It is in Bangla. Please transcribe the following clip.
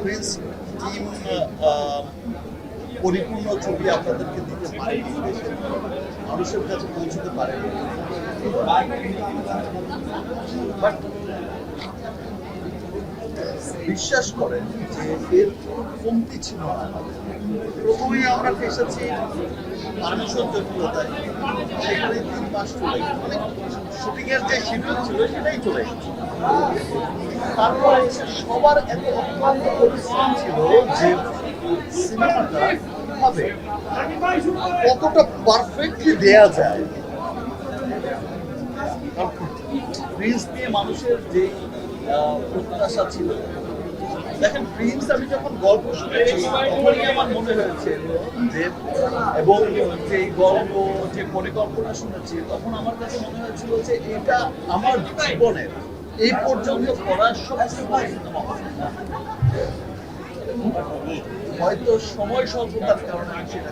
প্রিন্স টিম পরিপূর্ণ ছবি আপনাদেরকে দিতে পারেনি, দেশের মানুষের কাছে পৌঁছতে পারেনি। বাট বিশ্বাস করেন যে এর কমতি ছিল না আমাদের। প্রথমেই আমরা এসেছি পারমিশন জটিলতায়, সেখানে 3 মাস চলে গেছে, মানে শুটিংয়ের যে শিডিউল ছিল সেটাই চলে গেছে। তারপরে এসে সবার এত অত্যন্ত পরিশ্রম ছিল যে সিনেমাটা কিভাবে কতটা পারফেক্টলি দেয়া যায়। প্রিন্স নিয়ে মানুষের যে প্রত্যাশা ছিল, দেখেন প্রিন্স আমি যখন গল্প শুনেছি তখনই আমার মনে হয়েছে যে, এবং যে গল্প যে পরিকল্পনা শুনেছি তখন আমার কাছে মনে হয়েছিল যে এটা আমার জীবনের এই পর্যন্ত করার সবচেয়ে বড় সিনেমা হবে। হয়তো সময় স্বল্পতার কারণে আমি সেটা